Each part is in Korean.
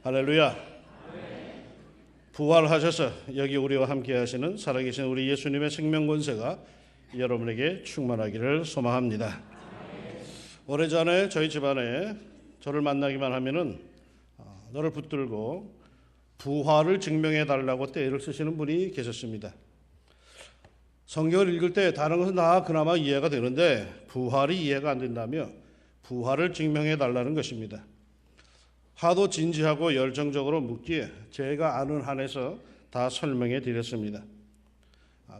할렐루야. 부활하셔서 여기 우리와 함께 하시는 살아계신 우리 예수님의 생명 권세가 여러분에게 충만하기를 소망합니다. 오래전에 저희 집안에 저를 만나기만 하면은 너를 붙들고 부활을 증명해 달라고 떼를 쓰시는 분이 계셨습니다. 성경을 읽을 때 다른 것은 다 그나마 이해가 되는데 부활이 이해가 안 된다며 부활을 증명해 달라는 것입니다. 하도 진지하고 열정적으로 묻기에 제가 아는 한에서 다 설명해 드렸습니다.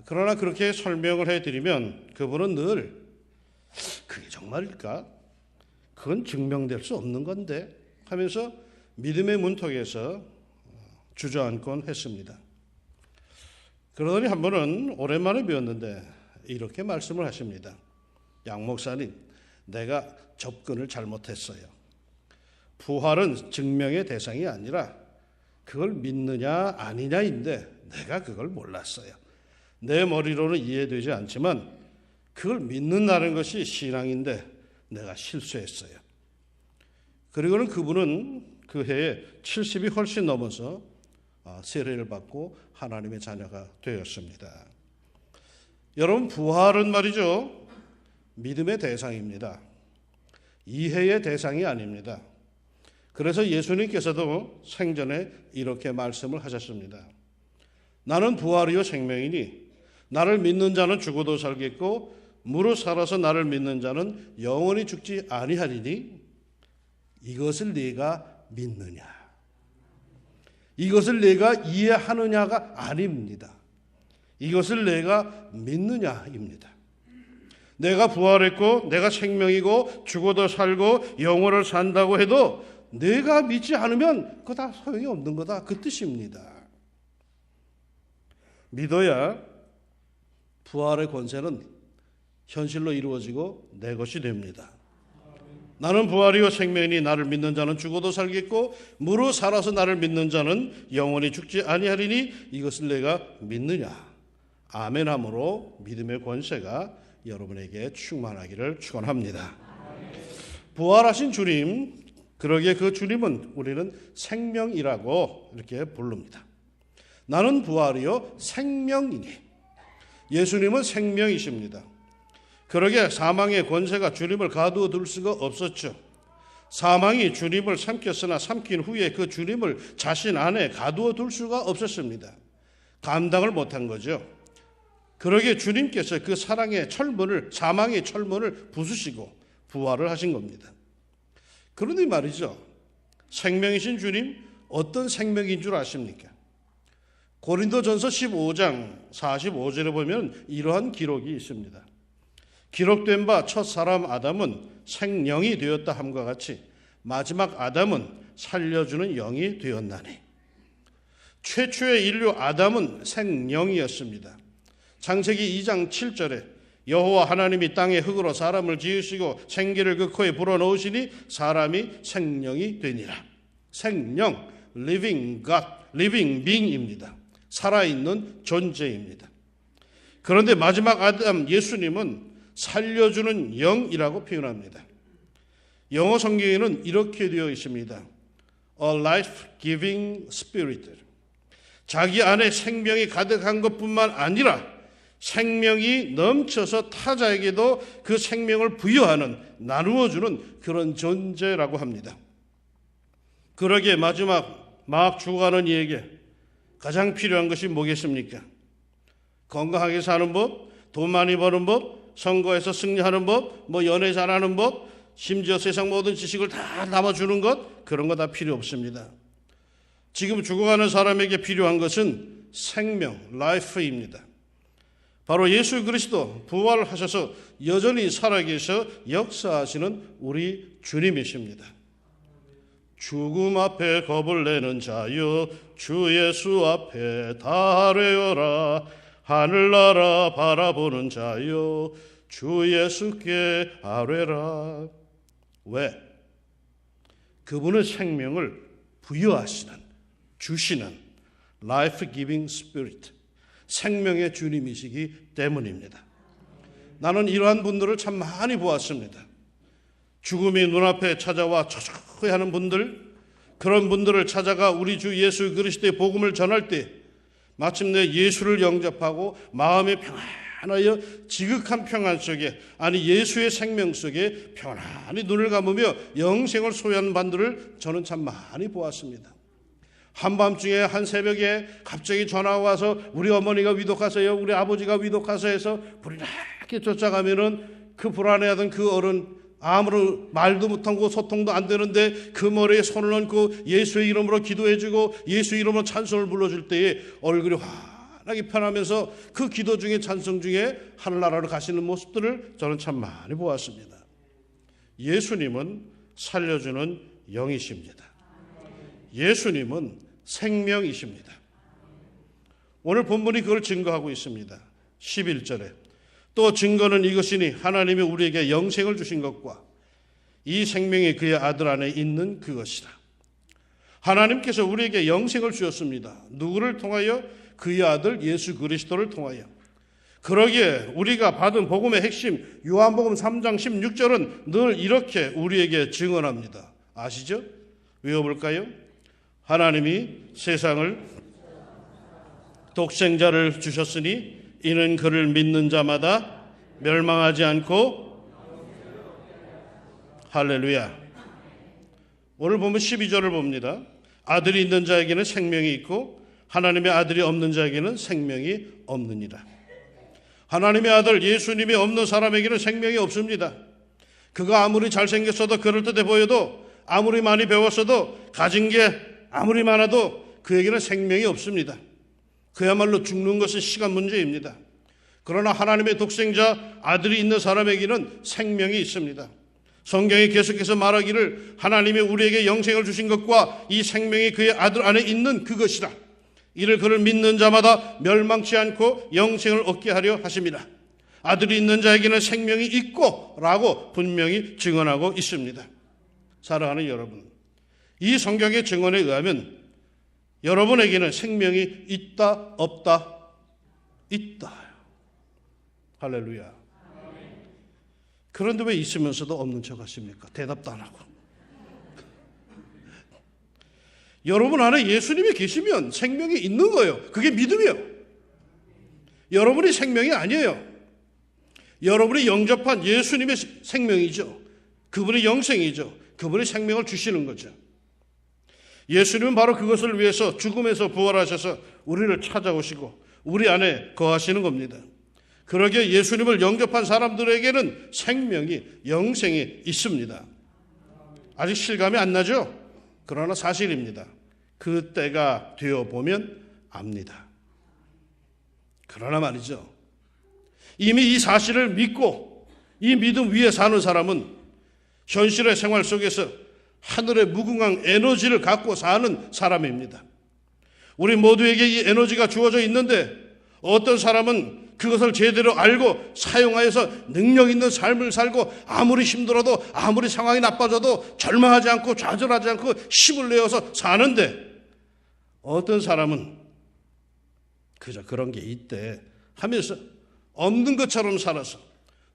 그러나 그렇게 설명을 해드리면 그분은 늘 그게 정말일까? 그건 증명될 수 없는 건데 하면서 믿음의 문턱에서 주저앉곤 했습니다. 그러더니 한 번은 오랜만에 배웠는데 이렇게 말씀을 하십니다. 양 목사님, 내가 접근을 잘못했어요. 부활은 증명의 대상이 아니라 그걸 믿느냐 아니냐인데 내가 그걸 몰랐어요. 내 머리로는 이해되지 않지만 그걸 믿는다는 것이 신앙인데 내가 실수했어요. 그리고는 그분은 그 해에 70이 훨씬 넘어서 세례를 받고 하나님의 자녀가 되었습니다. 여러분, 부활은 말이죠, 믿음의 대상입니다. 이해의 대상이 아닙니다. 그래서 예수님께서도 생전에 이렇게 말씀을 하셨습니다. 나는 부활이요 생명이니 나를 믿는 자는 죽어도 살겠고 무릇 살아서 나를 믿는 자는 영원히 죽지 아니하리니 이것을 네가 믿느냐? 이것을 내가 이해하느냐가 아닙니다. 이것을 내가 믿느냐입니다. 내가 부활했고 내가 생명이고 죽어도 살고 영원을 산다고 해도 내가 믿지 않으면 그거 다 소용이 없는 거다, 그 뜻입니다. 믿어야 부활의 권세는 현실로 이루어지고 내 것이 됩니다. 나는 부활이요 생명이니 나를 믿는 자는 죽어도 살겠고 무릇 살아서 나를 믿는 자는 영원히 죽지 아니하리니 이것을 내가 믿느냐? 아멘함으로 믿음의 권세가 여러분에게 충만하기를 축원합니다. 부활하신 주님, 그러기에 그 주님은 우리는 생명이라고 이렇게 부릅니다. 나는 부활이요 생명이니 예수님은 생명이십니다. 그러기에 사망의 권세가 주님을 가두어 둘 수가 없었죠. 사망이 주님을 삼켰으나 삼킨 후에 그 주님을 자신 안에 가두어 둘 수가 없었습니다. 감당을 못한 거죠. 그러기에 주님께서 그 사랑의 철문을, 사망의 철문을 부수시고 부활을 하신 겁니다. 그런데 말이죠, 생명이신 주님 어떤 생명인 줄 아십니까? 고린도전서 15장 45절에 보면 이러한 기록이 있습니다. 기록된 바 첫 사람 아담은 생령이 되었다 함과 같이 마지막 아담은 살려주는 영이 되었나니. 최초의 인류 아담은 생령이었습니다. 창세기 2장 7절에 여호와 하나님이 땅의 흙으로 사람을 지으시고 생기를 그 코에 불어넣으시니 사람이 생령이 되니라. 생령, living God, living being입니다. 살아있는 존재입니다. 그런데 마지막 아담 예수님은 살려주는 영이라고 표현합니다. 영어 성경에는 이렇게 되어 있습니다. A life-giving spirit. 자기 안에 생명이 가득한 것뿐만 아니라 생명이 넘쳐서 타자에게도 그 생명을 부여하는, 나누어주는 그런 존재라고 합니다. 그러기에 마지막 막 죽어가는 이에게 가장 필요한 것이 뭐겠습니까? 건강하게 사는 법, 돈 많이 버는 법, 선거에서 승리하는 법, 연애 잘하는 법, 심지어 세상 모든 지식을 다 담아주는 것, 그런 거 다 필요 없습니다. 지금 죽어가는 사람에게 필요한 것은 생명, 라이프입니다. 바로 예수 그리스도 부활하셔서 여전히 살아계셔 역사하시는 우리 주님이십니다. 죽음 앞에 겁을 내는 자여 주 예수 앞에 달려라. 하늘나라 바라보는 자여 주 예수께 아뢰라. 왜? 그분은 생명을 부여하시는, 주시는 life-giving spirit, 생명의 주님이시기 때문입니다. 나는 이러한 분들을 참 많이 보았습니다. 죽음이 눈앞에 찾아와 초조해하는 분들, 그런 분들을 찾아가 우리 주 예수 그리스도의 복음을 전할 때 마침내 예수를 영접하고 마음의 평안하여 지극한 평안 속에, 아니 예수의 생명 속에 편안히 눈을 감으며 영생을 소유하는 분들을 저는 참 많이 보았습니다. 한밤중에 한 새벽에 갑자기 전화가 와서 우리 어머니가 위독하세요, 우리 아버지가 위독하세요 해서 불이렇게 쫓아가면은 그 불안해하던 그 어른, 아무런 말도 못하고 소통도 안 되는데 그 머리에 손을 얹고 예수의 이름으로 기도해주고 예수 이름으로 찬송을 불러줄 때에 얼굴이 환하게 편하면서 그 기도 중에 찬송 중에 하늘나라로 가시는 모습들을 저는 참 많이 보았습니다. 예수님은 살려주는 영이십니다. 예수님은 생명이십니다. 오늘 본문이 그걸 증거하고 있습니다. 11절에 또 증거는 이것이니 하나님이 우리에게 영생을 주신 것과 이 생명이 그의 아들 안에 있는 그것이라. 하나님께서 우리에게 영생을 주셨습니다. 누구를 통하여? 그의 아들 예수 그리스도를 통하여. 그러기에 우리가 받은 복음의 핵심 요한복음 3장 16절은 늘 이렇게 우리에게 증언합니다. 아시죠? 외워볼까요? 하나님이 세상을 독생자를 주셨으니 이는 그를 믿는 자마다 멸망하지 않고, 할렐루야. 오늘 보면 12절을 봅니다. 아들이 있는 자에게는 생명이 있고 하나님의 아들이 없는 자에게는 생명이 없느니라. 하나님의 아들 예수님이 없는 사람에게는 생명이 없습니다. 그가 아무리 잘생겼어도 그럴듯해 보여도 아무리 많이 배웠어도 가진 게 아무리 많아도 그에게는 생명이 없습니다. 그야말로 죽는 것은 시간 문제입니다. 그러나 하나님의 독생자 아들이 있는 사람에게는 생명이 있습니다. 성경이 계속해서 말하기를 하나님이 우리에게 영생을 주신 것과 이 생명이 그의 아들 안에 있는 그것이라. 이를 그를 믿는 자마다 멸망치 않고 영생을 얻게 하려 하심이라. 아들이 있는 자에게는 생명이 있고 라고 분명히 증언하고 있습니다. 사랑하는 여러분, 이 성경의 증언에 의하면 여러분에게는 생명이 있다 없다? 있다. 할렐루야. 그런데 왜 있으면서도 없는 척 하십니까? 대답도 안 하고. 여러분 안에 예수님이 계시면 생명이 있는 거예요. 그게 믿음이에요. 여러분이 생명이 아니에요. 여러분이 영접한 예수님의 생명이죠. 그분의 영생이죠. 그분의 생명을 주시는 거죠. 예수님은 바로 그것을 위해서 죽음에서 부활하셔서 우리를 찾아오시고 우리 안에 거하시는 겁니다. 그러기에 예수님을 영접한 사람들에게는 생명이, 영생이 있습니다. 아직 실감이 안 나죠? 그러나 사실입니다. 그 때가 되어보면 압니다. 그러나 말이죠, 이미 이 사실을 믿고 이 믿음 위에 사는 사람은 현실의 생활 속에서 하늘의 무궁한 에너지를 갖고 사는 사람입니다. 우리 모두에게 이 에너지가 주어져 있는데 어떤 사람은 그것을 제대로 알고 사용하여서 능력 있는 삶을 살고 아무리 힘들어도 아무리 상황이 나빠져도 절망하지 않고 좌절하지 않고 힘을 내어서 사는데, 어떤 사람은 그저 그런 게 있대 하면서 없는 것처럼 살아서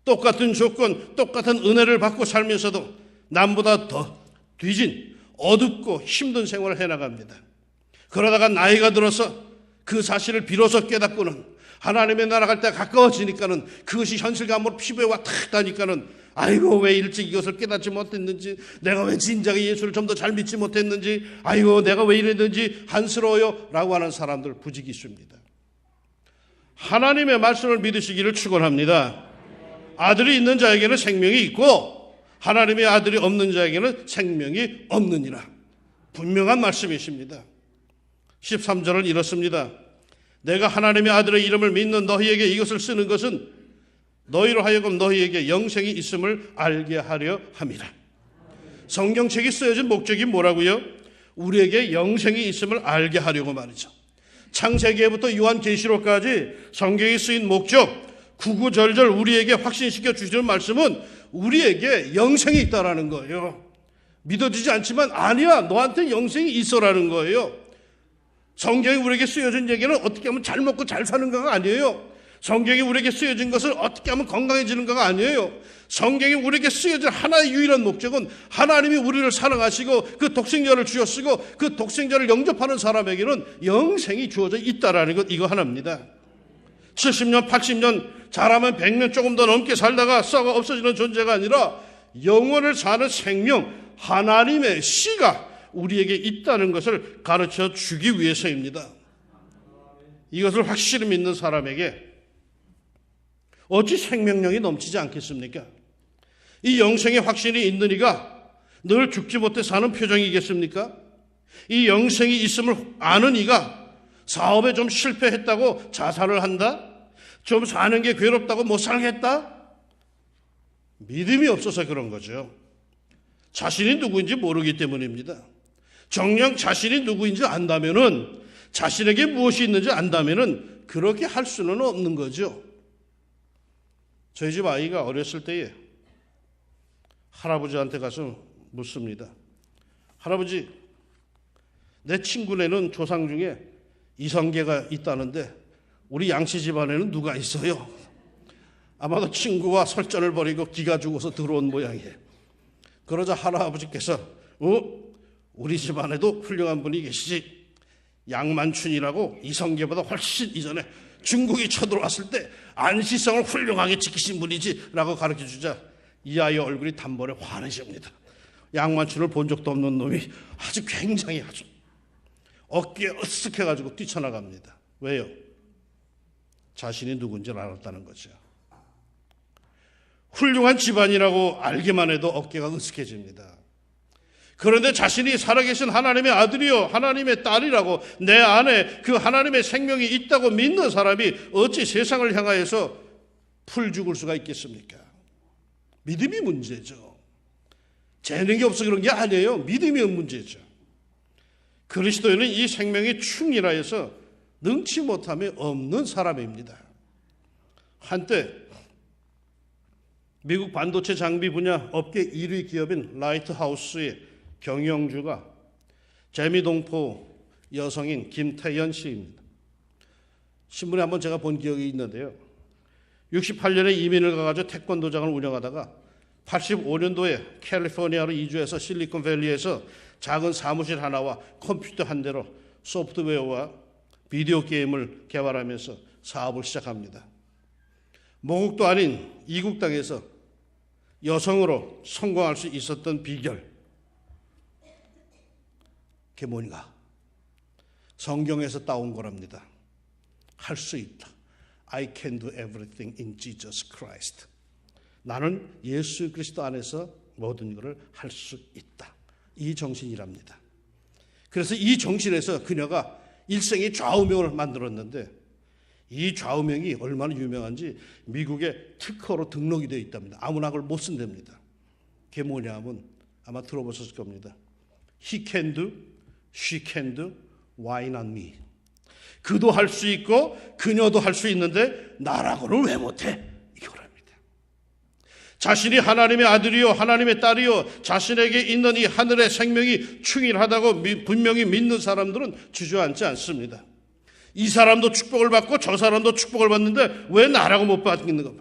똑같은 조건, 똑같은 은혜를 받고 살면서도 남보다 더 뒤진 어둡고 힘든 생활을 해나갑니다. 그러다가 나이가 들어서 그 사실을 비로소 깨닫고는 하나님의 나라 갈 때가 가까워지니까는 그것이 현실감으로 피부에 와 탁 다니까는 아이고 왜 일찍 이것을 깨닫지 못했는지, 내가 왜 진작에 예수를 좀 더 잘 믿지 못했는지, 아이고 내가 왜 이랬는지 한스러워요 라고 하는 사람들 부지기수입니다. 하나님의 말씀을 믿으시기를 축원합니다. 아들이 있는 자에게는 생명이 있고 하나님의 아들이 없는 자에게는 생명이 없느니라. 분명한 말씀이십니다. 13절은 이렇습니다. 내가 하나님의 아들의 이름을 믿는 너희에게 이것을 쓰는 것은 너희로 하여금 너희에게 영생이 있음을 알게 하려 함이라. 성경책이 쓰여진 목적이 뭐라고요? 우리에게 영생이 있음을 알게 하려고 말이죠. 창세기부터 요한계시록까지 성경이 쓰인 목적, 구구절절 우리에게 확신시켜 주시는 말씀은 우리에게 영생이 있다라는 거예요. 믿어지지 않지만 아니야, 너한테 영생이 있어라는 거예요. 성경이 우리에게 쓰여진 얘기는 어떻게 하면 잘 먹고 잘 사는 거가 아니에요. 성경이 우리에게 쓰여진 것을 어떻게 하면 건강해지는가가 아니에요. 성경이 우리에게 쓰여진 하나의 유일한 목적은 하나님이 우리를 사랑하시고 그 독생자를 주셨으고 그 독생자를 영접하는 사람에게는 영생이 주어져 있다라는 것, 이거 하나입니다. 70년, 80년, 잘하면 100년 조금 더 넘게 살다가 썩어 없어지는 존재가 아니라 영원을 사는 생명, 하나님의 씨가 우리에게 있다는 것을 가르쳐 주기 위해서입니다. 이것을 확실히 믿는 사람에게 어찌 생명력이 넘치지 않겠습니까? 이 영생의 확신이 있는 이가 늘 죽지 못해 사는 표정이겠습니까? 이 영생이 있음을 아는 이가 사업에 좀 실패했다고 자살을 한다? 좀 사는 게 괴롭다고 못 살겠다? 믿음이 없어서 그런 거죠. 자신이 누구인지 모르기 때문입니다. 정녕 자신이 누구인지 안다면은, 자신에게 무엇이 있는지 안다면은 그렇게 할 수는 없는 거죠. 저희 집 아이가 어렸을 때에 할아버지한테 가서 묻습니다. 할아버지, 내 친구네는 조상 중에 이성계가 있다는데 우리 양씨 집안에는 누가 있어요? 아마도 친구와 설전을 벌이고 기가 죽어서 들어온 모양이에요. 그러자 할아버지께서 우리 집안에도 훌륭한 분이 계시지. 양만춘이라고 이성계보다 훨씬 이전에 중국이 쳐들어왔을 때 안시성을 훌륭하게 지키신 분이지 라고 가르쳐주자 이 아이의 얼굴이 단번에 환해집니다. 양만춘을 본 적도 없는 놈이 아주 굉장히 아주 어깨에 으쓱해가지고 뛰쳐나갑니다. 왜요? 자신이 누군지를 알았다는 거죠. 훌륭한 집안이라고 알기만 해도 어깨가 으쓱해집니다. 그런데 자신이 살아계신 하나님의 아들이요 하나님의 딸이라고 내 안에 그 하나님의 생명이 있다고 믿는 사람이 어찌 세상을 향하여서 풀 죽을 수가 있겠습니까? 믿음이 문제죠. 재능이 없어 그런 게 아니에요. 믿음이 문제죠. 그리스도인은 이 생명이 충이라해서 능치 못함이 없는 사람입니다. 한때 미국 반도체 장비 분야 업계 1위 기업인 라이트하우스의 경영주가 재미동포 여성인 김태연 씨입니다. 신문에 한번 제가 본 기억이 있는데요. 68년에 이민을 가가지고 태권도장을 운영하다가 85년도에 캘리포니아로 이주해서 실리콘밸리에서 작은 사무실 하나와 컴퓨터 한 대로 소프트웨어와 비디오 게임을 개발하면서 사업을 시작합니다. 모국도 아닌 이국 땅에서 여성으로 성공할 수 있었던 비결, 그게 뭔가? 성경에서 따온 거랍니다. 할 수 있다. I can do everything in Jesus Christ. 나는 예수 그리스도 안에서 모든 것을 할 수 있다. 이 정신이랍니다. 그래서 이 정신에서 그녀가 일생의 좌우명을 만들었는데 이 좌우명이 얼마나 유명한지 미국의 특허로 등록이 되어 있답니다. 아무나 그걸 못 쓴답니다. 그게 뭐냐면 아마 들어보셨을 겁니다. He can do, she can do, why not me? 그도 할 수 있고 그녀도 할 수 있는데 나라고는 왜 못해? 이거랍니다. 자신이 하나님의 아들이요 하나님의 딸이요 자신에게 있는 이 하늘의 생명이 충일하다고 분명히 믿는 사람들은 주저앉지 않습니다. 이 사람도 축복을 받고 저 사람도 축복을 받는데 왜 나라고 못 받겠는가?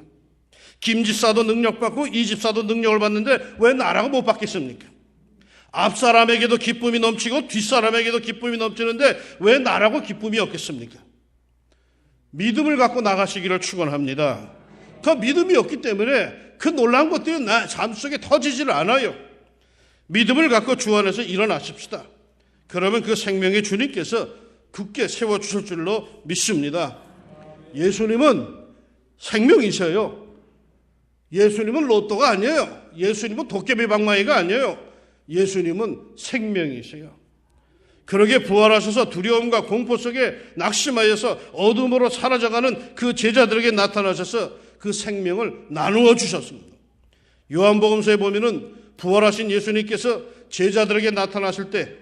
김 집사도 능력받고 이 집사도 능력을 받는데 왜 나라고 못 받겠습니까? 앞 사람에게도 기쁨이 넘치고 뒷 사람에게도 기쁨이 넘치는데 왜 나라고 기쁨이 없겠습니까? 믿음을 갖고 나가시기를 축원합니다. 그 믿음이 없기 때문에 그 놀라운 것들이 나 삶 속에 터지질 않아요. 믿음을 갖고 주 안에서 일어나십시다. 그러면 그 생명의 주님께서 굳게 세워주실 줄로 믿습니다. 예수님은 생명이셔요. 예수님은 로또가 아니에요. 예수님은 도깨비 방망이가 아니에요. 예수님은 생명이세요. 그러게 부활하셔서 두려움과 공포 속에 낙심하여서 어둠으로 사라져가는 그 제자들에게 나타나셔서 그 생명을 나누어 주셨습니다. 요한복음서에 보면은 부활하신 예수님께서 제자들에게 나타나실 때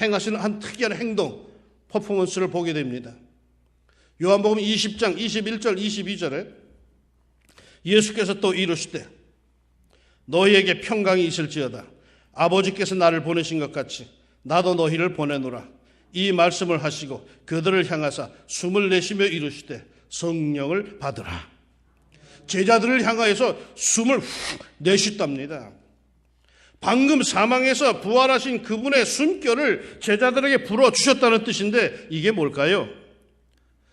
행하시는 한 특이한 행동, 퍼포먼스를 보게 됩니다. 요한복음 20장 21절 22절에 예수께서 또 이르시되 너희에게 평강이 있을지어다. 아버지께서 나를 보내신 것 같이 나도 너희를 보내노라. 이 말씀을 하시고 그들을 향하사 숨을 내쉬며 이르시되 성령을 받으라. 제자들을 향하여서 숨을 훅 내쉽답니다. 방금 사망해서 부활하신 그분의 숨결을 제자들에게 불어주셨다는 뜻인데 이게 뭘까요?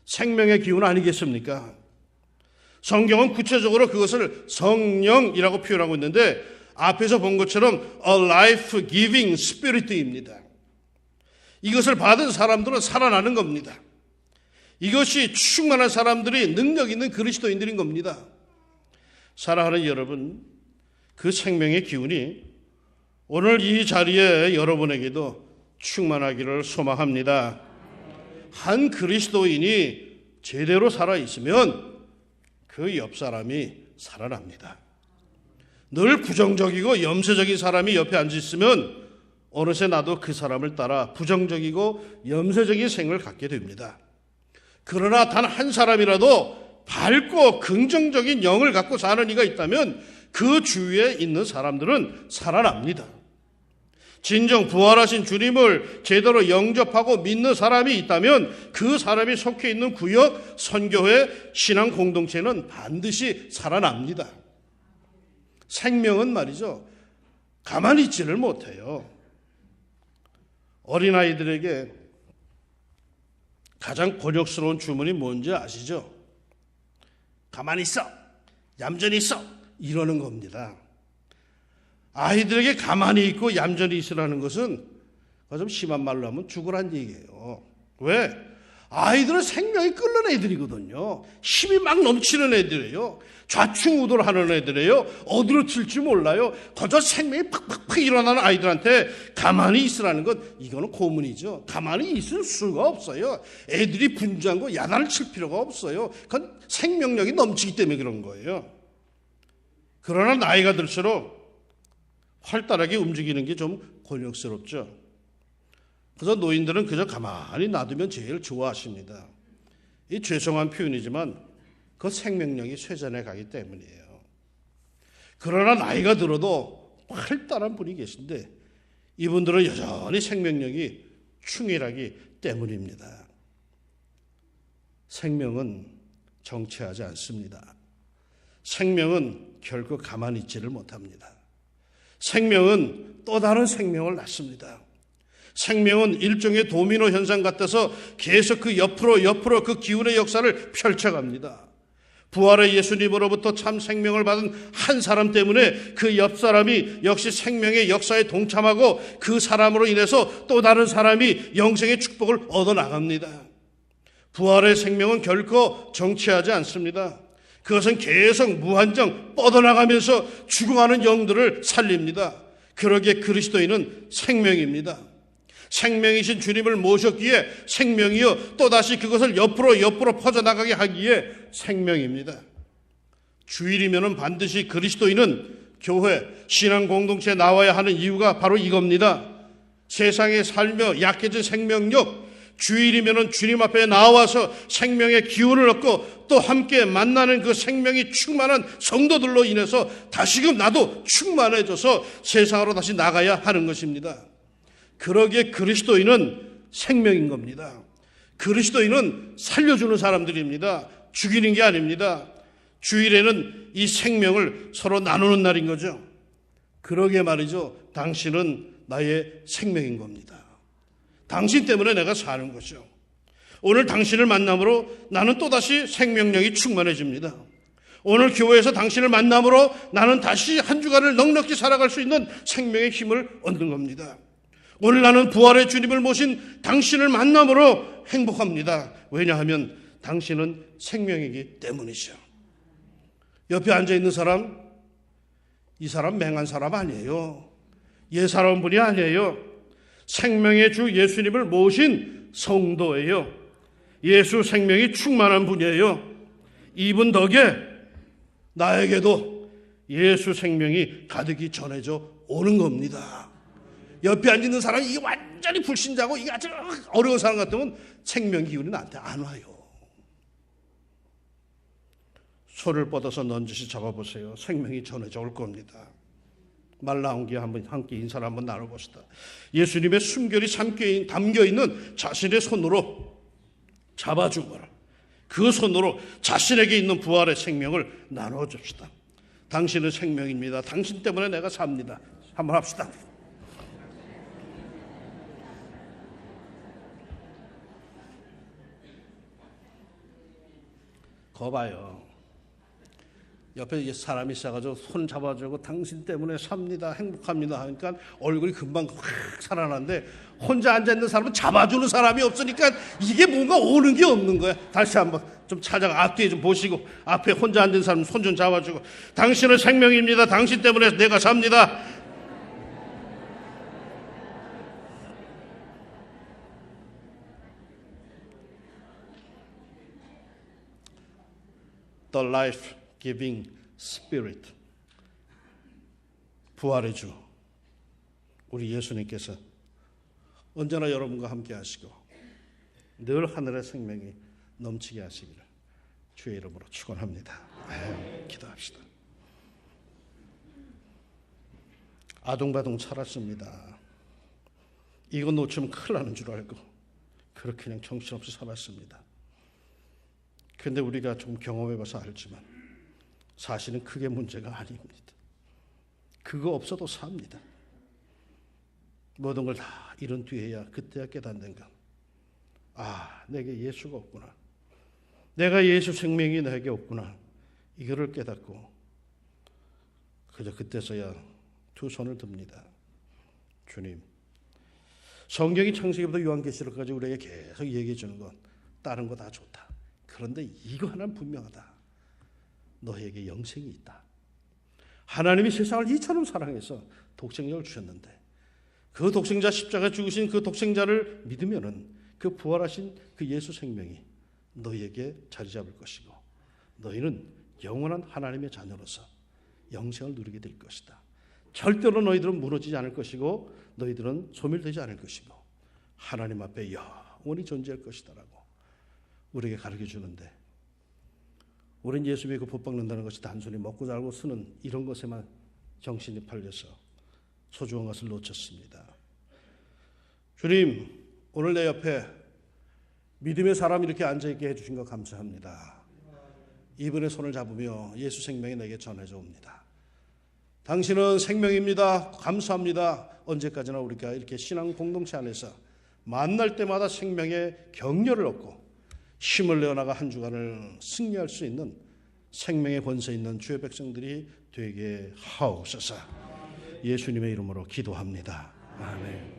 생명의 기운 아니겠습니까? 성경은 구체적으로 그것을 성령이라고 표현하고 있는데 앞에서 본 것처럼 a life-giving spirit입니다. 이것을 받은 사람들은 살아나는 겁니다. 이것이 충만한 사람들이 능력 있는 그리스도인들인 겁니다. 사랑하는 여러분, 그 생명의 기운이 오늘 이 자리에 여러분에게도 충만하기를 소망합니다. 한 그리스도인이 제대로 살아있으면 그 옆 사람이 살아납니다. 늘 부정적이고 염세적인 사람이 옆에 앉아있으면 어느새 나도 그 사람을 따라 부정적이고 염세적인 생각을 갖게 됩니다. 그러나 단 한 사람이라도 밝고 긍정적인 영을 갖고 사는 이가 있다면 그 주위에 있는 사람들은 살아납니다. 진정 부활하신 주님을 제대로 영접하고 믿는 사람이 있다면 그 사람이 속해 있는 구역, 선교회, 신앙 공동체는 반드시 살아납니다. 생명은 말이죠, 가만히 있지를 못해요. 어린아이들에게 가장 곤욕스러운 주문이 뭔지 아시죠? 가만히 있어, 얌전히 있어, 이러는 겁니다. 아이들에게 가만히 있고 얌전히 있으라는 것은 좀 심한 말로 하면 죽으란 얘기예요. 왜? 아이들은 생명이 끓는 애들이거든요. 힘이 막 넘치는 애들이에요. 좌충우돌하는 애들이에요. 어디로 튈지 몰라요. 거저 생명이 팍팍팍 일어나는 아이들한테 가만히 있으라는 것, 이거는 고문이죠. 가만히 있을 수가 없어요. 애들이 분주한 거 야단을 칠 필요가 없어요. 그건 생명력이 넘치기 때문에 그런 거예요. 그러나 나이가 들수록 활달하게 움직이는 게 좀 곤욕스럽죠. 그래서 노인들은 그저 가만히 놔두면 제일 좋아하십니다. 이 죄송한 표현이지만 그 생명력이 쇠잔해 가기 때문이에요. 그러나 나이가 들어도 활달한 분이 계신데 이분들은 여전히 생명력이 충실하기 때문입니다. 생명은 정체하지 않습니다. 생명은 결코 가만히 있지를 못합니다. 생명은 또 다른 생명을 낳습니다. 생명은 일종의 도미노 현상 같아서 계속 그 옆으로 그 기운의 역사를 펼쳐갑니다. 부활의 예수님으로부터 참 생명을 받은 한 사람 때문에 그 옆 사람이 역시 생명의 역사에 동참하고 그 사람으로 인해서 또 다른 사람이 영생의 축복을 얻어나갑니다. 부활의 생명은 결코 정체하지 않습니다. 그것은 계속 무한정 뻗어나가면서 죽어가는 영들을 살립니다. 그러기에 그리스도인은 생명입니다. 생명이신 주님을 모셨기에 생명이요, 또다시 그것을 옆으로 퍼져나가게 하기에 생명입니다. 주일이면 반드시 그리스도인은 교회, 신앙 공동체에 나와야 하는 이유가 바로 이겁니다. 세상에 살며 약해진 생명력, 주일이면 주님 앞에 나와서 생명의 기운을 얻고 또 함께 만나는 그 생명이 충만한 성도들로 인해서 다시금 나도 충만해져서 세상으로 다시 나가야 하는 것입니다. 그러기에 그리스도인은 생명인 겁니다. 그리스도인은 살려주는 사람들입니다. 죽이는 게 아닙니다. 주일에는 이 생명을 서로 나누는 날인 거죠. 그러게 말이죠. 당신은 나의 생명인 겁니다. 당신 때문에 내가 사는 거죠. 오늘 당신을 만남으로 나는 또다시 생명력이 충만해집니다. 오늘 교회에서 당신을 만남으로 나는 다시 한 주간을 넉넉히 살아갈 수 있는 생명의 힘을 얻는 겁니다. 오늘 나는 부활의 주님을 모신 당신을 만남으로 행복합니다. 왜냐하면 당신은 생명이기 때문이죠. 옆에 앉아있는 사람, 이 사람 맹한 사람 아니에요. 예사로운 분이 아니에요. 생명의 주 예수님을 모신 성도예요. 예수 생명이 충만한 분이에요. 이분 덕에 나에게도 예수 생명이 가득히 전해져 오는 겁니다. 옆에 앉아있는 사람이 이게 완전히 불신자고 이게 아주 어려운 사람 같으면 생명 기운이 나한테 안 와요. 손을 뻗어서 넌지시 잡아보세요. 생명이 전해져 올 겁니다. 말 나온 김에 함께 인사를 한번 나눠봅시다. 예수님의 숨결이 담겨있는 자신의 손으로 잡아주거라. 그 손으로 자신에게 있는 부활의 생명을 나누어 줍시다. 당신은 생명입니다. 당신 때문에 내가 삽니다. 한번 합시다. 거 봐요. 옆에 사람이 있어가지고 손 잡아주고 당신 때문에 삽니다. 행복합니다. 하니까 얼굴이 금방 확 살아나는데 혼자 앉아있는 사람은 잡아주는 사람이 없으니까 이게 뭔가 오는 게 없는 거야. 다시 한번 좀 찾아가 앞뒤에 좀 보시고 앞에 혼자 앉은 사람 손 좀 잡아주고 당신은 생명입니다. 당신 때문에 내가 삽니다. The life-giving Spirit, 부활의 주 우리 예수님께서 언제나 여러분과 함께 하시고 늘 하늘의 생명이 넘치게 하시기를 주의 이름으로 축원합니다. 기도합시다. 아둥바둥 살았습니다. 이거 놓치면 큰일 나는 줄 알고 그렇게 그냥 정신없이 살았습니다. 그런데 우리가 좀 경험해봐서 알지만 사실은 그게 문제가 아닙니다. 그거 없어도 삽니다. 모든 걸 다 이룬 뒤에야 그때야 깨닫는 것. 아, 내게 예수가 없구나. 내가 예수 생명이 내게 없구나. 이거를 깨닫고 그저 그때서야 두 손을 듭니다. 주님, 성경이 창세기부터 요한계시록까지 우리에게 계속 얘기해 주는 건 다른 거 다 좋다. 그런데 이거 하나는 분명하다. 너에게 영생이 있다. 하나님이 세상을 이처럼 사랑해서 독생자를 주셨는데 그 독생자 십자가에 죽으신 그 독생자를 믿으면은 그 부활하신 그 예수 생명이 너희에게 자리 잡을 것이고 너희는 영원한 하나님의 자녀로서 영생을 누리게 될 것이다. 절대로 너희들은 무너지지 않을 것이고 너희들은 소멸되지 않을 것이고 하나님 앞에 영원히 존재할 것이다라고 우리에게 가르쳐 주는데 우린 예수 믿고 복 받는다는 것이 단순히 먹고 살고 쓰는 이런 것에만 정신이 팔려서 소중한 것을 놓쳤습니다. 주님, 오늘 내 옆에 믿음의 사람이 이렇게 앉아있게 해주신 것 감사합니다. 이분의 손을 잡으며 예수 생명이 내게 전해져 옵니다. 당신은 생명입니다. 감사합니다. 언제까지나 우리가 이렇게 신앙 공동체 안에서 만날 때마다 생명의 격려를 얻고 힘을 내어나가 한 주간을 승리할 수 있는 생명의 권세 있는 주의 백성들이 되게 하옵소서. 예수님의 이름으로 기도합니다. 아멘.